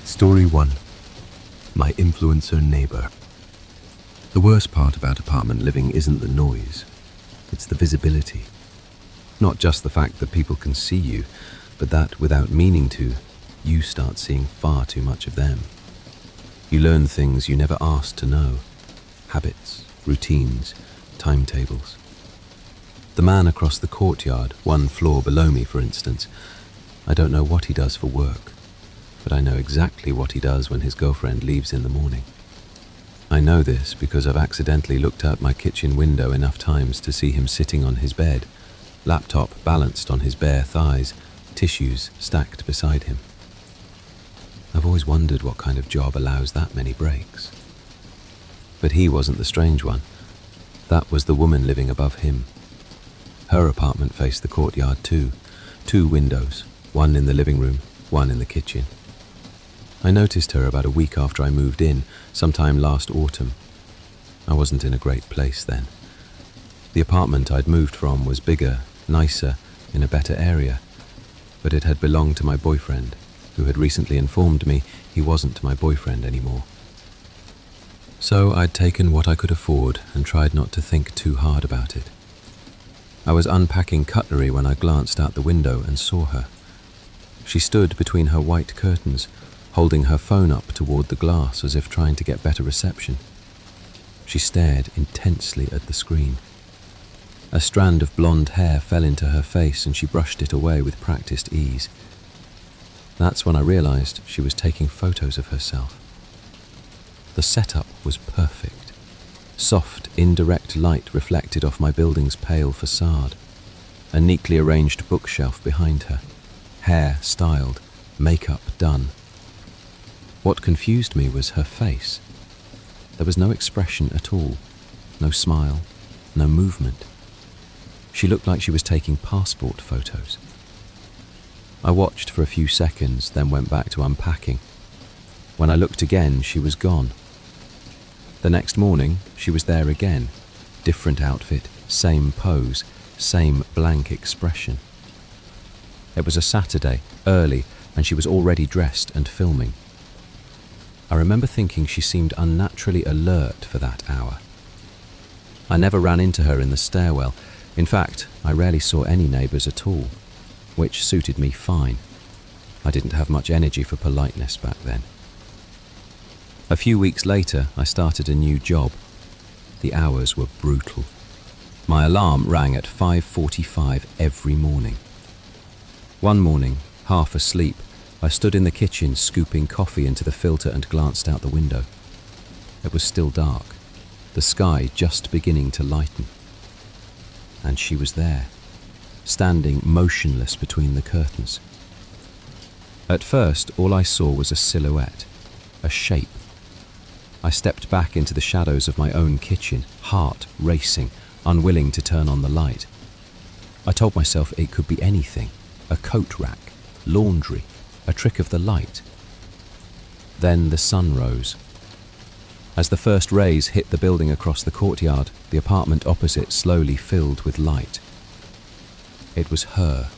Story 1. My influencer neighbour. The worst part about apartment living isn't the noise, it's the visibility. Not just the fact that people can see you, but that, without meaning to, you start seeing far too much of them. You learn things you never asked to know. Habits, routines, timetables. The man across the courtyard, one floor below me for instance, I don't know what he does for work, but I know exactly what he does when his girlfriend leaves in the morning. I know this because I've accidentally looked out my kitchen window enough times to see him sitting on his bed, laptop balanced on his bare thighs, tissues stacked beside him. I've always wondered what kind of job allows that many breaks. But he wasn't the strange one. That was the woman living above him. Her apartment faced the courtyard too. 2 windows, one in the living room, one in the kitchen. I noticed her about a week after I moved in, sometime last autumn. I wasn't in a great place then. The apartment I'd moved from was bigger, nicer, in a better area, but it had belonged to my boyfriend, who had recently informed me he wasn't my boyfriend anymore. So I'd taken what I could afford and tried not to think too hard about it. I was unpacking cutlery when I glanced out the window and saw her. She stood between her white curtains, holding her phone up toward the glass as if trying to get better reception. She stared intensely at the screen. A strand of blonde hair fell into her face and she brushed it away with practiced ease. That's when I realized she was taking photos of herself. The setup was perfect. Soft, indirect light reflected off my building's pale facade. A neatly arranged bookshelf behind her. Hair styled, makeup done. What confused me was her face. There was no expression at all, no smile, no movement. She looked like she was taking passport photos. I watched for a few seconds, then went back to unpacking. When I looked again, she was gone. The next morning, she was there again. Different outfit, same pose, same blank expression. It was a Saturday, early, and she was already dressed and filming. I remember thinking she seemed unnaturally alert for that hour. I never ran into her in the stairwell. In fact, I rarely saw any neighbours at all, which suited me fine. I didn't have much energy for politeness back then. A few weeks later, I started a new job. The hours were brutal. My alarm rang at 5:45 every morning. One morning, half asleep, I stood in the kitchen scooping coffee into the filter and glanced out the window. It was still dark, the sky just beginning to lighten. And she was there, standing motionless between the curtains. At first, all I saw was a silhouette, a shape. I stepped back into the shadows of my own kitchen, heart racing, unwilling to turn on the light. I told myself it could be anything, a coat rack, laundry, a trick of the light. Then the sun rose. As the first rays hit the building across the courtyard, the apartment opposite slowly filled with light. It was her,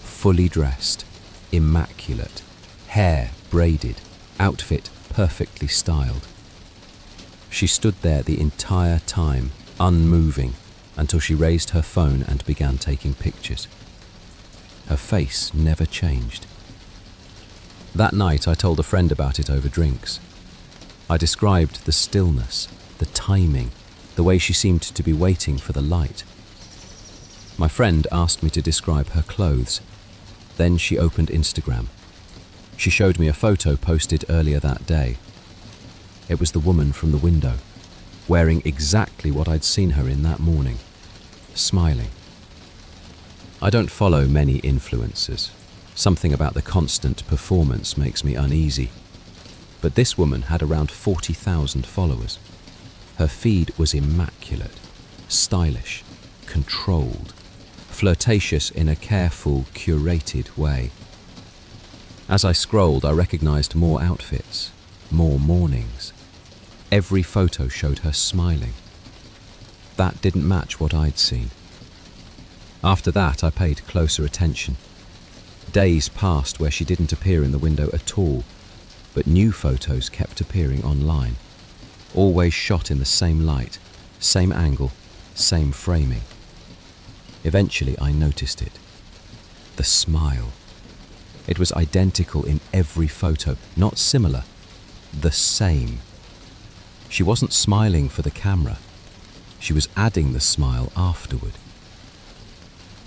fully dressed, immaculate, hair braided, outfit perfectly styled. She stood there the entire time, unmoving, until she raised her phone and began taking pictures. Her face never changed. That night I told a friend about it over drinks. I described the stillness, the timing, the way she seemed to be waiting for the light. My friend asked me to describe her clothes. Then she opened Instagram. She showed me a photo posted earlier that day. It was the woman from the window, wearing exactly what I'd seen her in that morning, smiling. I don't follow many influencers. Something about the constant performance makes me uneasy. But this woman had around 40,000 followers. Her feed was immaculate, stylish, controlled, flirtatious in a careful, curated way. As I scrolled, I recognized more outfits, more mornings. Every photo showed her smiling. That didn't match what I'd seen. After that, I paid closer attention. Days passed where she didn't appear in the window at all. but new photos kept appearing online, always shot in the same light, same angle, same framing. Eventually I noticed it. The smile. It was identical in every photo, not similar, the same. She wasn't smiling for the camera. She was adding the smile afterward.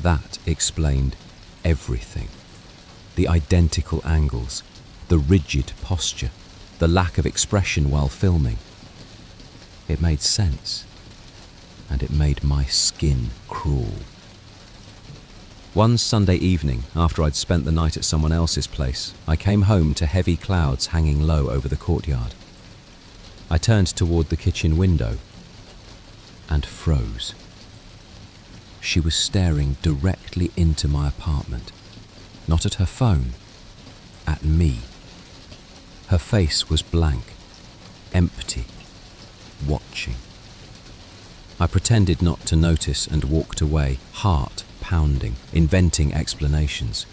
That explained everything. The identical angles, the rigid posture, the lack of expression while filming. It made sense, and it made my skin crawl. One Sunday evening, after I'd spent the night at someone else's place, I came home to heavy clouds hanging low over the courtyard. I turned toward the kitchen window and froze. She was staring directly into my apartment, not at her phone, at me. Her face was blank, empty, watching. I pretended not to notice and walked away, heart pounding, inventing explanations.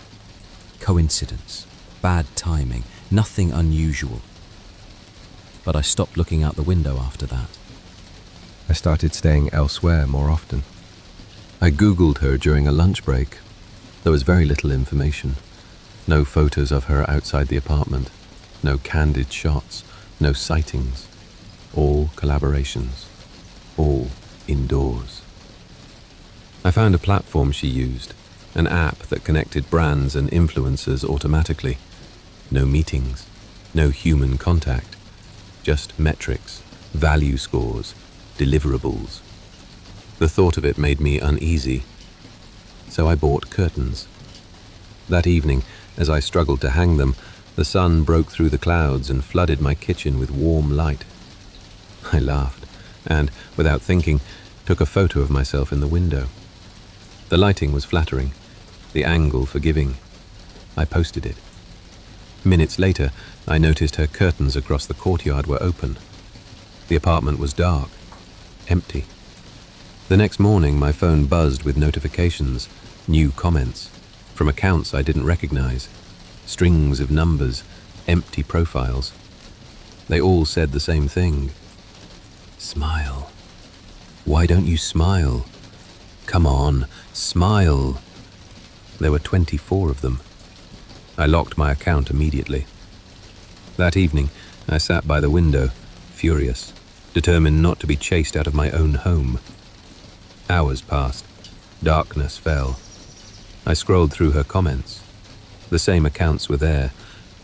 Coincidence, bad timing, nothing unusual. But I stopped looking out the window after that. I started staying elsewhere more often. I Googled her during a lunch break. There was very little information. No photos of her outside the apartment. No candid shots. No sightings. All collaborations. All indoors. I found a platform she used, an app that connected brands and influencers automatically. No meetings, no human contact, just metrics, value scores, deliverables. The thought of it made me uneasy, so I bought curtains. That evening, as I struggled to hang them, the sun broke through the clouds and flooded my kitchen with warm light. I laughed and, without thinking, took a photo of myself in the window. The lighting was flattering, the angle forgiving. I posted it. Minutes later, I noticed her curtains across the courtyard were open. The apartment was dark, empty. The next morning, my phone buzzed with notifications, new comments, from accounts I didn't recognize, strings of numbers, empty profiles. They all said the same thing. Smile. Why don't you smile? Come on, smile. There were 24 of them. I locked my account immediately. That evening, I sat by the window, furious, determined not to be chased out of my own home. Hours passed. Darkness fell. I scrolled through her comments. The same accounts were there,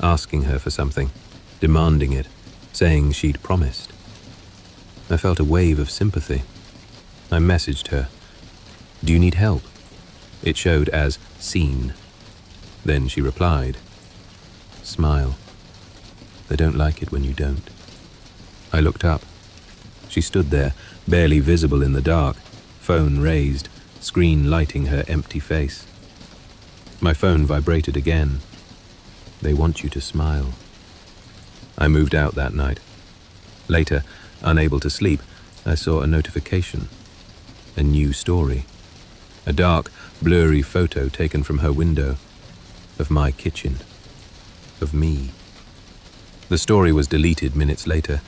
asking her for something, demanding it, saying she'd promised. I felt a wave of sympathy. I messaged her. Do you need help? It showed as seen. Then she replied, smile. They don't like it when you don't. I looked up. She stood there, barely visible in the dark, phone raised, screen lighting her empty face. My phone vibrated again. They want you to smile. I moved out that night. Later, unable to sleep, I saw a notification. A new story. A dark, blurry photo taken from her window. Of my kitchen. Of me. The story was deleted minutes later.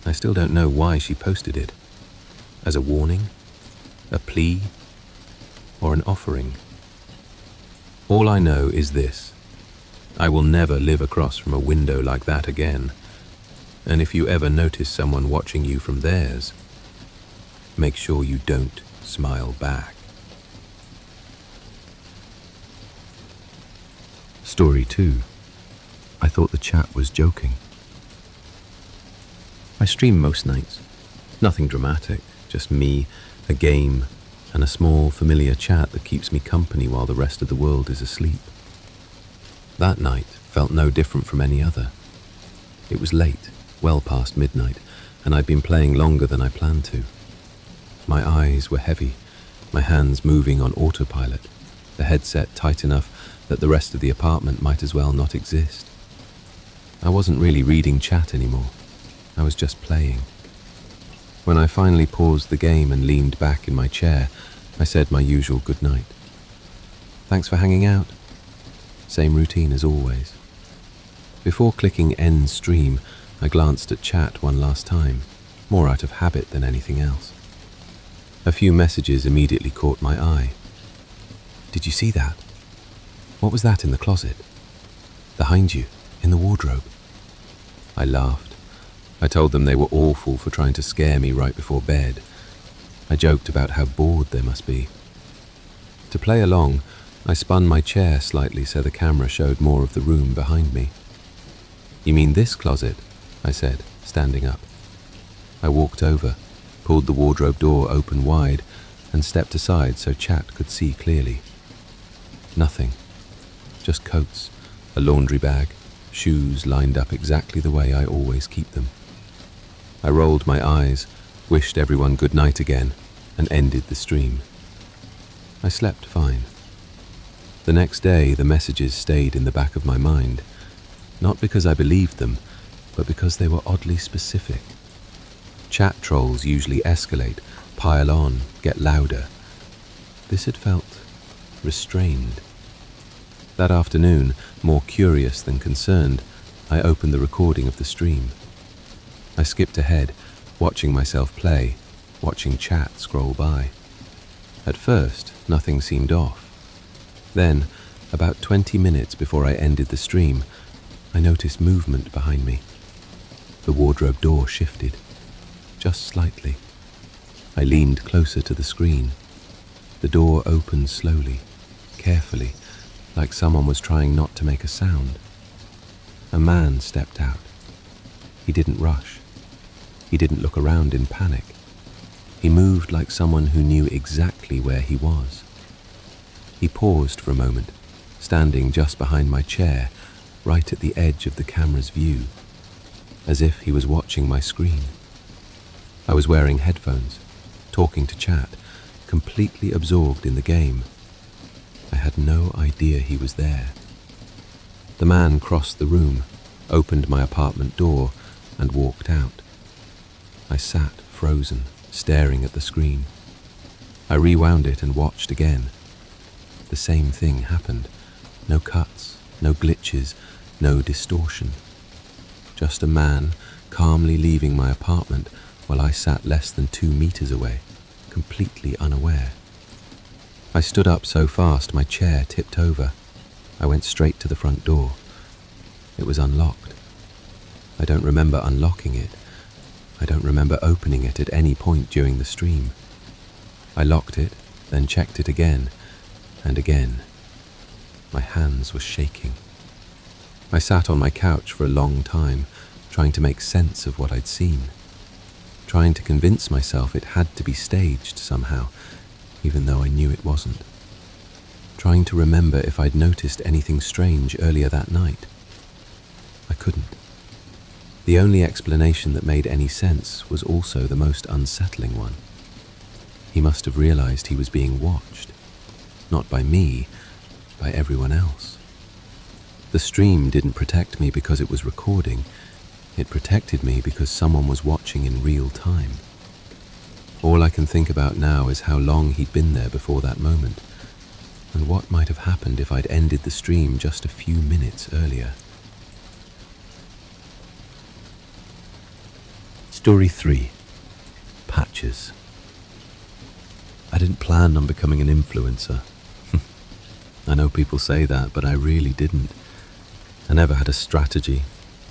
I still don't know why she posted it. As a warning? A plea? Or an offering? All I know is this. I will never live across from a window like that again. And if you ever notice someone watching you from theirs, make sure you don't smile back. Story 2. I thought the chat was joking. I stream most nights. Nothing dramatic, just me, a game, and a small familiar chat that keeps me company while the rest of the world is asleep. That night felt no different from any other. It was late, well past midnight, and I'd been playing longer than I planned to. My eyes were heavy, my hands moving on autopilot, the headset tight enough that the rest of the apartment might as well not exist. I wasn't really reading chat anymore. I was just playing. When I finally paused the game and leaned back in my chair, I said my usual goodnight. Thanks for hanging out. Same routine as always. Before clicking end stream, I glanced at chat one last time, more out of habit than anything else. A few messages immediately caught my eye. "Did you see that? What was that in the closet? Behind you, in the wardrobe?" I laughed. I told them they were awful for trying to scare me right before bed. I joked about how bored they must be. To play along, I spun my chair slightly so the camera showed more of the room behind me. "You mean this closet?" I said, standing up. I walked over, pulled the wardrobe door open wide, and stepped aside so Chat could see clearly. Nothing. Just coats, a laundry bag, shoes lined up exactly the way I always keep them. I rolled my eyes, wished everyone good night again, and ended the stream. I slept fine. The next day, the messages stayed in the back of my mind, not because I believed them, but because they were oddly specific. Chat trolls usually escalate, pile on, get louder. This had felt restrained. That afternoon, more curious than concerned, I opened the recording of the stream. I skipped ahead, watching myself play, watching Chat scroll by. At first, nothing seemed off. Then, about 20 minutes before I ended the stream, I noticed movement behind me. The wardrobe door shifted, just slightly. I leaned closer to the screen. The door opened slowly, carefully, like someone was trying not to make a sound. A man stepped out. He didn't rush. He didn't look around in panic. He moved like someone who knew exactly where he was. He paused for a moment, standing just behind my chair, right at the edge of the camera's view, as if he was watching my screen. I was wearing headphones, talking to Chat, completely absorbed in the game. I had no idea he was there. The man crossed the room, opened my apartment door, and walked out. I sat frozen, staring at the screen. I rewound it and watched again. The same thing happened. No cuts, no glitches, no distortion. Just a man calmly leaving my apartment while I sat less than 2 meters away, completely unaware. I stood up so fast my chair tipped over. I went straight to the front door. It was unlocked. I don't remember unlocking it. I don't remember opening it at any point during the stream. I locked it, then checked it again, and again. My hands were shaking. I sat on my couch for a long time, trying to make sense of what I'd seen, trying to convince myself it had to be staged somehow, even though I knew it wasn't, trying to remember if I'd noticed anything strange earlier that night. I couldn't. The only explanation that made any sense was also the most unsettling one. He must have realized he was being watched, not by me, by everyone else. The stream didn't protect me because it was recording. It protected me because someone was watching in real time. All I can think about now is how long he'd been there before that moment, and what might have happened if I'd ended the stream just a few minutes earlier. Story 3. Patches. I didn't plan on becoming an influencer. I know people say that, but I really didn't. I never had a strategy,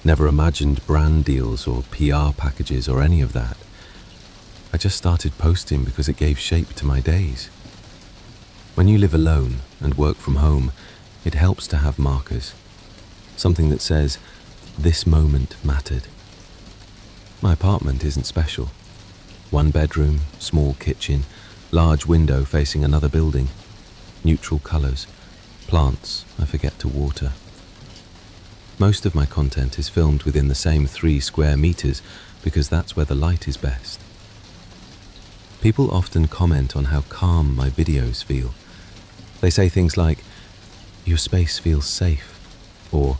never imagined brand deals or PR packages or any of that. I just started posting because it gave shape to my days. When you live alone and work from home, it helps to have markers. Something that says, this moment mattered. My apartment isn't special. 1 bedroom, small kitchen, large window facing another building, neutral colours, plants I forget to water. Most of my content is filmed within the same 3 square meters because that's where the light is best. People often comment on how calm my videos feel. They say things like, your space feels safe, or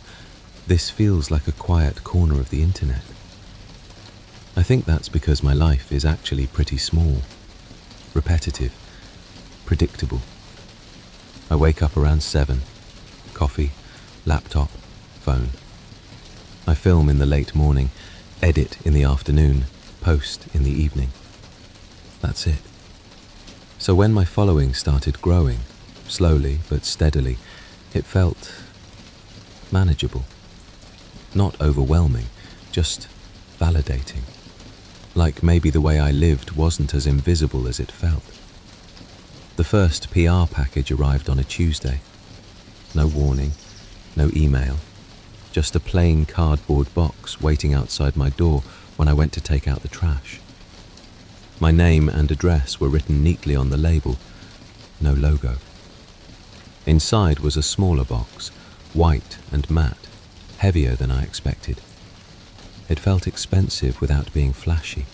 this feels like a quiet corner of the internet. I think that's because my life is actually pretty small, repetitive, predictable. I wake up around 7, coffee, laptop, phone. I film in the late morning, edit in the afternoon, post in the evening. That's it. So when my following started growing, slowly but steadily, it felt manageable. Not overwhelming, just validating. Like maybe the way I lived wasn't as invisible as it felt. The first PR package arrived on a Tuesday. No warning, no email, just a plain cardboard box waiting outside my door when I went to take out the trash. My name and address were written neatly on the label, no logo. Inside was a smaller box, white and matte, heavier than I expected. It felt expensive without being flashy.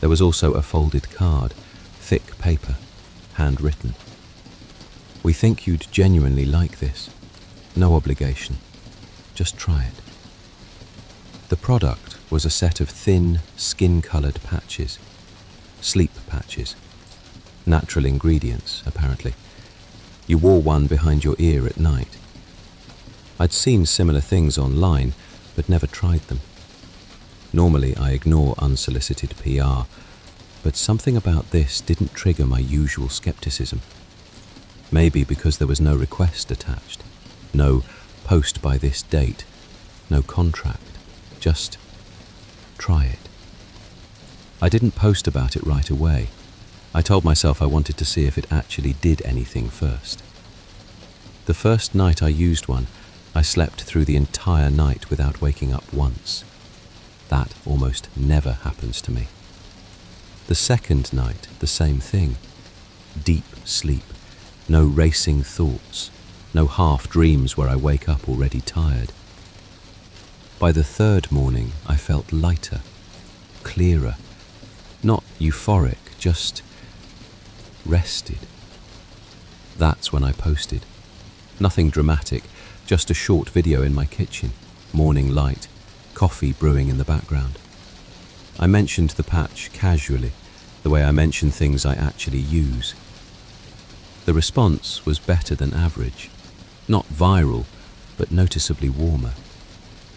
There was also a folded card, thick paper, handwritten. We think you'd genuinely like this. No obligation. Just try it. The product was a set of thin, skin-coloured patches. Sleep patches. Natural ingredients, apparently. You wore one behind your ear at night. I'd seen similar things online, but never tried them. Normally I ignore unsolicited PR, but something about this didn't trigger my usual skepticism. Maybe because there was no request attached, no post by this date, no contract, just try it. I didn't post about it right away. I told myself I wanted to see if it actually did anything first. The first night I used one, I slept through the entire night without waking up once. That almost never happens to me. The second night, the same thing. Deep sleep, no racing thoughts, no half dreams where I wake up already tired. By the third morning, I felt lighter, clearer, not euphoric, just rested. That's when I posted. Nothing dramatic, just a short video in my kitchen, morning light, coffee brewing in the background. I mentioned the patch casually, the way I mention things I actually use. The response was better than average. Not viral, but noticeably warmer.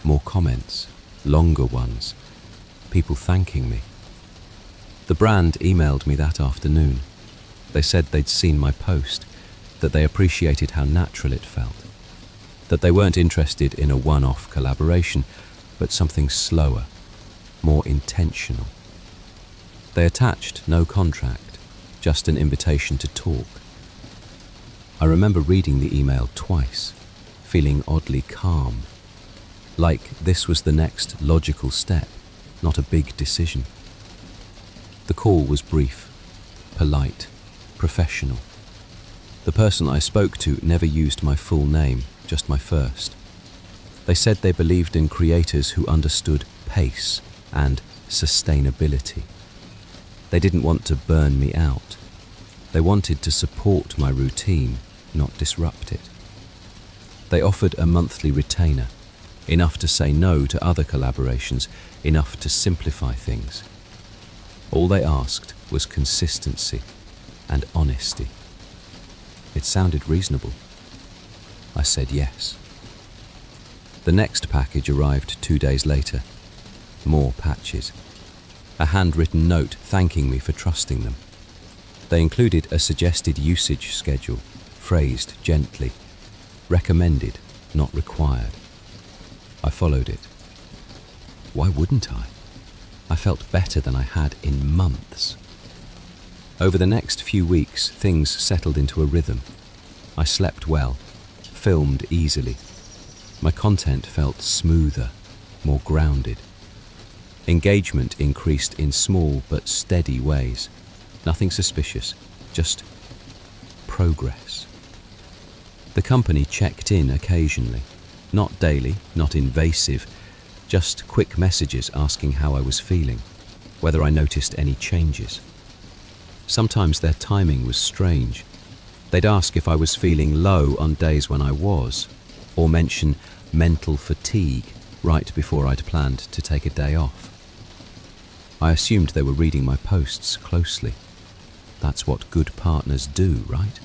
More comments, longer ones, people thanking me. The brand emailed me that afternoon. They said they'd seen my post, that they appreciated how natural it felt, that they weren't interested in a one-off collaboration, but something slower, more intentional. They attached no contract, just an invitation to talk. I remember reading the email twice, feeling oddly calm, like this was the next logical step, not a big decision. The call was brief, polite, professional. The person I spoke to never used my full name, just my first. They said they believed in creators who understood pace and sustainability. They didn't want to burn me out. They wanted to support my routine, not disrupt it. They offered a monthly retainer, enough to say no to other collaborations, enough to simplify things. All they asked was consistency and honesty. It sounded reasonable. I said yes. The next package arrived 2 days later. More patches. A handwritten note thanking me for trusting them. They included a suggested usage schedule, phrased gently. Recommended, not required. I followed it. Why wouldn't I? I felt better than I had in months. Over the next few weeks, things settled into a rhythm. I slept well, filmed easily. My content felt smoother, more grounded. Engagement increased in small but steady ways. Nothing suspicious, just progress. The company checked in occasionally, not daily, not invasive, just quick messages asking how I was feeling, whether I noticed any changes. Sometimes their timing was strange. They'd ask if I was feeling low on days when I was, or mention mental fatigue right before I'd planned to take a day off. I assumed they were reading my posts closely. That's what good partners do, right?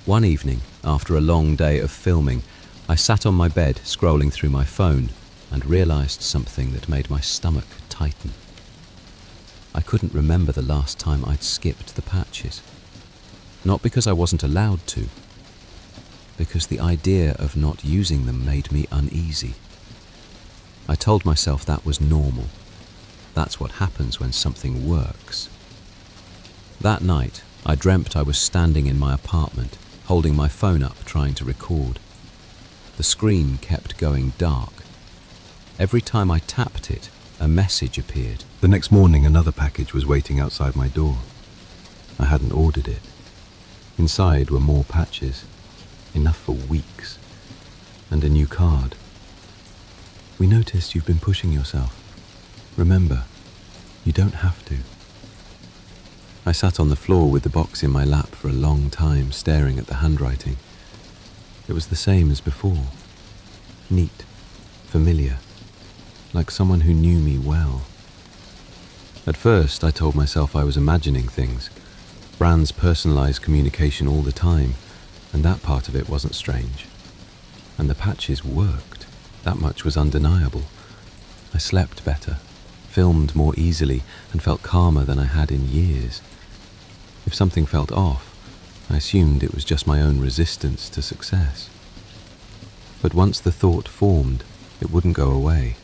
One evening, after a long day of filming, I sat on my bed, scrolling through my phone, and realized something that made my stomach tighten. I couldn't remember the last time I'd skipped the patches. Not because I wasn't allowed to, because the idea of not using them made me uneasy. I told myself that was normal. That's what happens when something works. That night, I dreamt I was standing in my apartment, holding my phone up, trying to record. The screen kept going dark. Every time I tapped it, a message appeared. The next morning, another package was waiting outside my door. I hadn't ordered it. Inside were more patches, enough for weeks, and a new card. We noticed you've been pushing yourself. Remember, you don't have to. I sat on the floor with the box in my lap for a long time, staring at the handwriting. It was the same as before. Neat, familiar, like someone who knew me well. At first, I told myself I was imagining things. Brands personalize communication all the time, and that part of it wasn't strange. And the patches worked. That much was undeniable. I slept better, filmed more easily, and felt calmer than I had in years. If something felt off, I assumed it was just my own resistance to success. But once the thought formed, it wouldn't go away.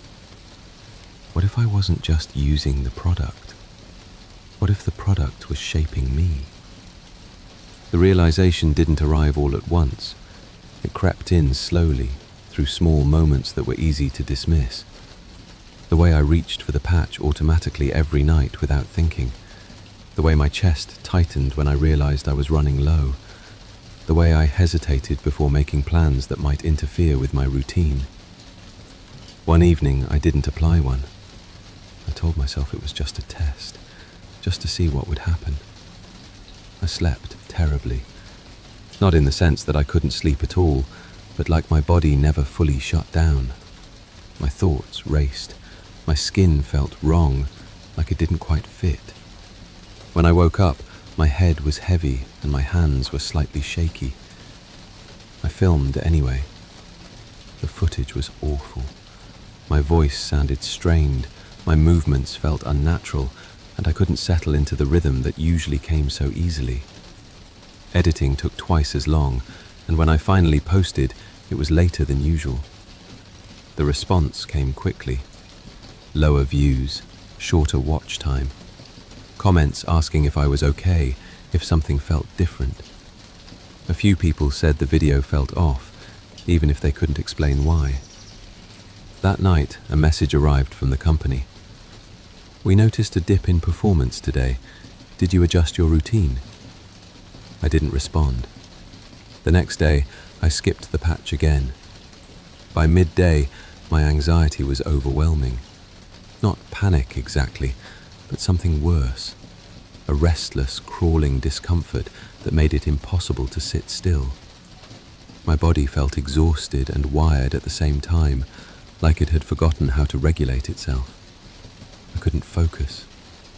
What if I wasn't just using the product? What if the product was shaping me? The realization didn't arrive all at once. It crept in slowly, through small moments that were easy to dismiss. The way I reached for the patch automatically every night without thinking. The way my chest tightened when I realized I was running low. The way I hesitated before making plans that might interfere with my routine. One evening, I didn't apply one. I told myself it was just a test, just to see what would happen. I slept terribly. Not in the sense that I couldn't sleep at all, but like my body never fully shut down. My thoughts raced. My skin felt wrong, like it didn't quite fit. When I woke up, my head was heavy and my hands were slightly shaky. I filmed anyway. The footage was awful. My voice sounded strained, my movements felt unnatural, and I couldn't settle into the rhythm that usually came so easily. Editing took twice as long, and when I finally posted, it was later than usual. The response came quickly. Lower views, shorter watch time. Comments asking if I was okay, if something felt different. A few people said the video felt off, even if they couldn't explain why. That night, a message arrived from the company. We noticed a dip in performance today. Did you adjust your routine? I didn't respond. The next day, I skipped the patch again. By midday, my anxiety was overwhelming. Not panic exactly, but something worse. A restless, crawling discomfort that made it impossible to sit still. My body felt exhausted and wired at the same time, like it had forgotten how to regulate itself. I couldn't focus.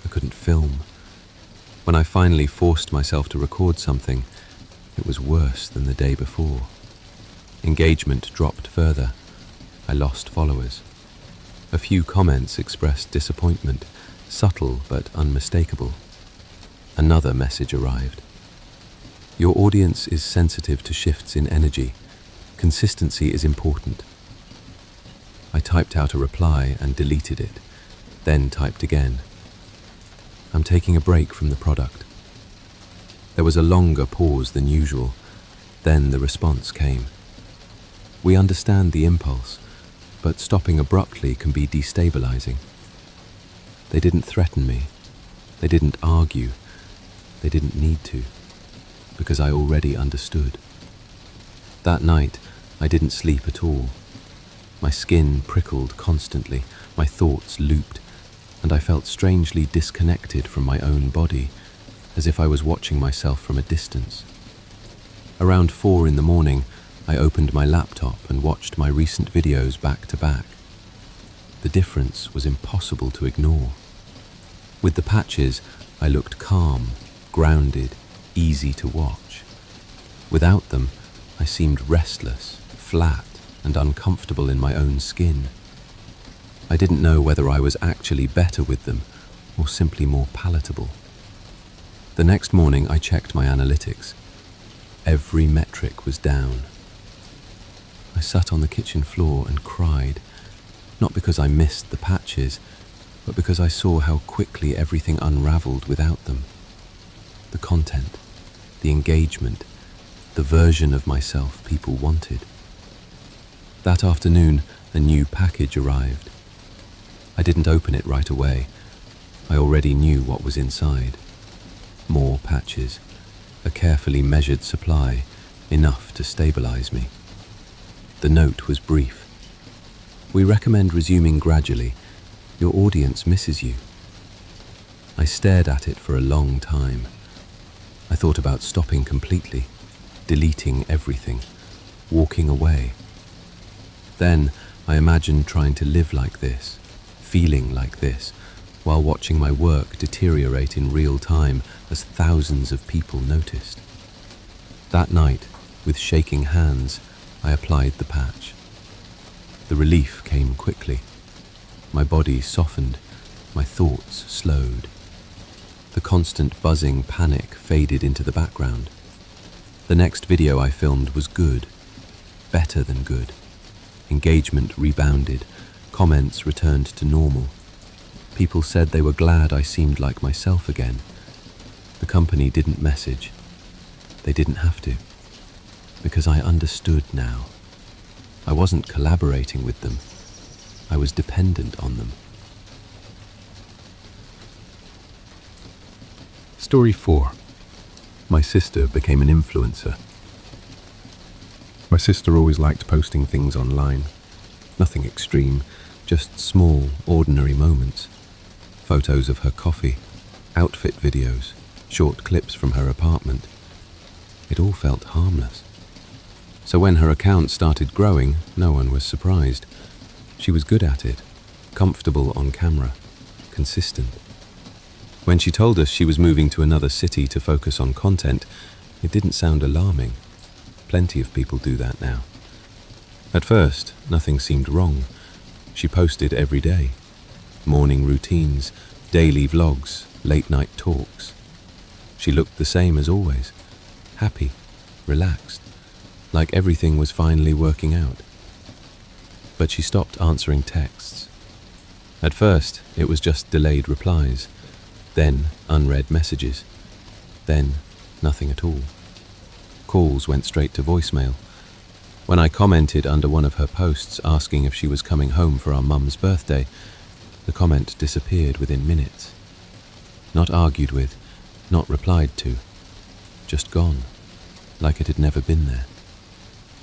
I couldn't film. When I finally forced myself to record something, it was worse than the day before. Engagement dropped further. I lost followers. A few comments expressed disappointment, subtle but unmistakable. Another message arrived. Your audience is sensitive to shifts in energy. Consistency is important. I typed out a reply and deleted it, then typed again. I'm taking a break from the product. There was a longer pause than usual. Then the response came. We understand the impulse, but stopping abruptly can be destabilizing. They didn't threaten me. They didn't argue. They didn't need to, because I already understood. That night, I didn't sleep at all. My skin prickled constantly, my thoughts looped, and I felt strangely disconnected from my own body, as if I was watching myself from a distance. Around 4 in the morning, I opened my laptop and watched my recent videos back to back. The difference was impossible to ignore. With the patches, I looked calm, grounded, easy to watch. Without them, I seemed restless, flat, and uncomfortable in my own skin. I didn't know whether I was actually better with them or simply more palatable. The next morning I checked my analytics. Every metric was down. I sat on the kitchen floor and cried, not because I missed the patches, but because I saw how quickly everything unraveled without them. The content, the engagement, the version of myself people wanted. That afternoon, a new package arrived. I didn't open it right away. I already knew what was inside. More patches, a carefully measured supply, enough to stabilize me. The note was brief. We recommend resuming gradually. Your audience misses you. I stared at it for a long time. I thought about stopping completely, deleting everything, walking away. Then I imagined trying to live like this, feeling like this, while watching my work deteriorate in real time as thousands of people noticed. That night, with shaking hands, I applied the patch. The relief came quickly. My body softened, my thoughts slowed. The constant buzzing panic faded into the background. The next video I filmed was good, better than good. Engagement rebounded, comments returned to normal. People said they were glad I seemed like myself again. The company didn't message. They didn't have to, because I understood now. I wasn't collaborating with them. I was dependent on them. Story 4. My sister became an influencer. My sister always liked posting things online. Nothing extreme, just small, ordinary moments. Photos of her coffee, outfit videos, short clips from her apartment. It all felt harmless. So when her account started growing, no one was surprised. She was good at it, comfortable on camera, consistent. When she told us she was moving to another city to focus on content, it didn't sound alarming. Plenty of people do that now. At first, nothing seemed wrong. She posted every day. Morning routines, daily vlogs, late-night talks. She looked the same as always, happy, relaxed, like everything was finally working out. But she stopped answering texts. At first, it was just delayed replies, then unread messages, then nothing at all. Calls went straight to voicemail. When I commented under one of her posts asking if she was coming home for our mum's birthday, the comment disappeared within minutes. Not argued with, not replied to, just gone, like it had never been there.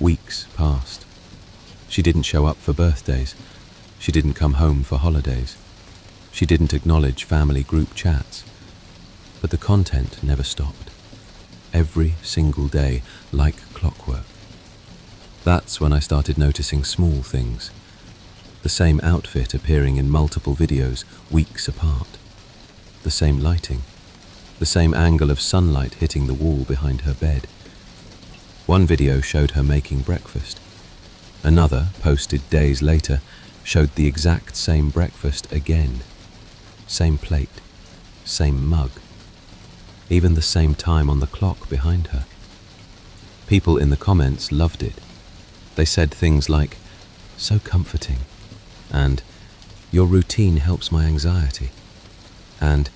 Weeks passed. She didn't show up for birthdays. She didn't come home for holidays. She didn't acknowledge family group chats. But the content never stopped. Every single day, like clockwork. That's when I started noticing small things. The same outfit appearing in multiple videos weeks apart. The same lighting. The same angle of sunlight hitting the wall behind her bed. One video showed her making breakfast. Another, posted days later, showed the exact same breakfast again. Same plate, same mug. Even the same time on the clock behind her. People in the comments loved it. They said things like, "So comforting," and "Your routine helps my anxiety," and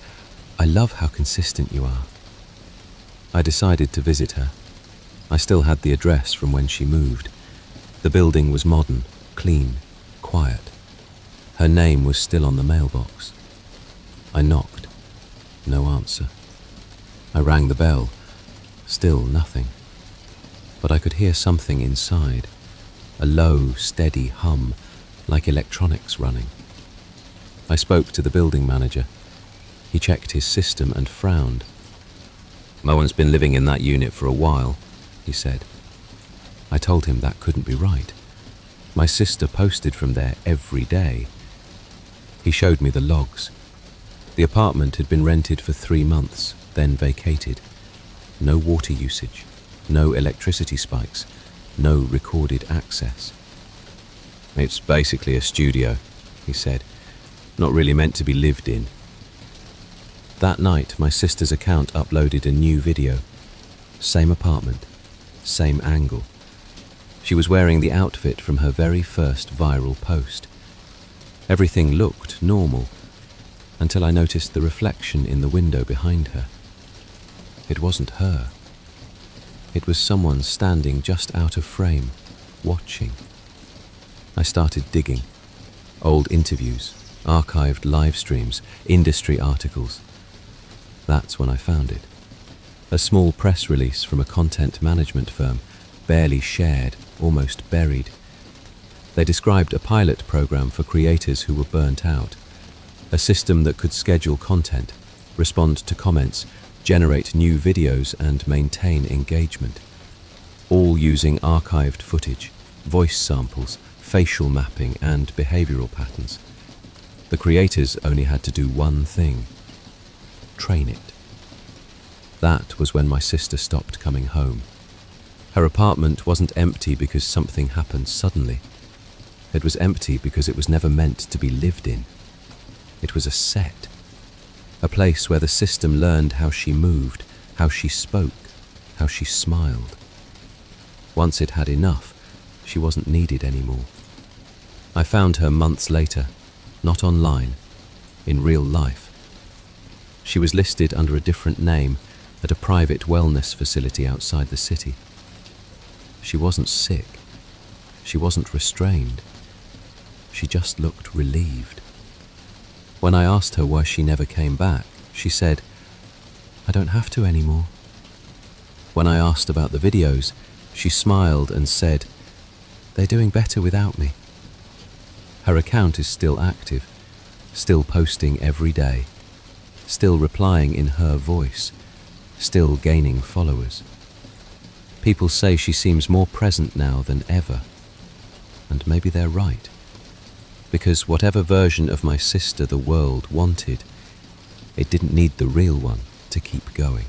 "I love how consistent you are." I decided to visit her. I still had the address from when she moved. The building was modern, clean, quiet. Her name was still on the mailbox. I knocked. No answer. I rang the bell. Still nothing. But I could hear something inside. A low, steady hum, like electronics running. I spoke to the building manager. He checked his system and frowned. "No one's been living in that unit for a while," he said. I told him that couldn't be right. My sister posted from there every day. He showed me the logs. The apartment had been rented for 3 months, then vacated. No water usage, no electricity spikes, no recorded access. It's basically a studio, he said. Not really meant to be lived in. That night, my sister's account uploaded a new video. Same apartment, same angle. She was wearing the outfit from her very first viral post. Everything looked normal, until I noticed the reflection in the window behind her. It wasn't her. It was someone standing just out of frame, watching. I started digging. Old interviews, archived live streams, industry articles. That's when I found it. A small press release from a content management firm, barely shared, almost buried. They described a pilot program for creators who were burnt out, a system that could schedule content, respond to comments, generate new videos and maintain engagement, all using archived footage, voice samples, facial mapping and behavioral patterns. The creators only had to do one thing: train it. That was when my sister stopped coming home. Her apartment wasn't empty because something happened suddenly. It was empty because it was never meant to be lived in. It was a set, a place where the system learned how she moved, how she spoke, how she smiled. Once it had enough, she wasn't needed anymore. I found her months later, not online, in real life. She was listed under a different name at a private wellness facility outside the city. She wasn't sick. She wasn't restrained. She just looked relieved. When I asked her why she never came back, she said, "I don't have to anymore." When I asked about the videos, she smiled and said, "They're doing better without me." Her account is still active, still posting every day, still replying in her voice, still gaining followers. People say she seems more present now than ever, and maybe they're right. Because whatever version of my sister the world wanted, it didn't need the real one to keep going.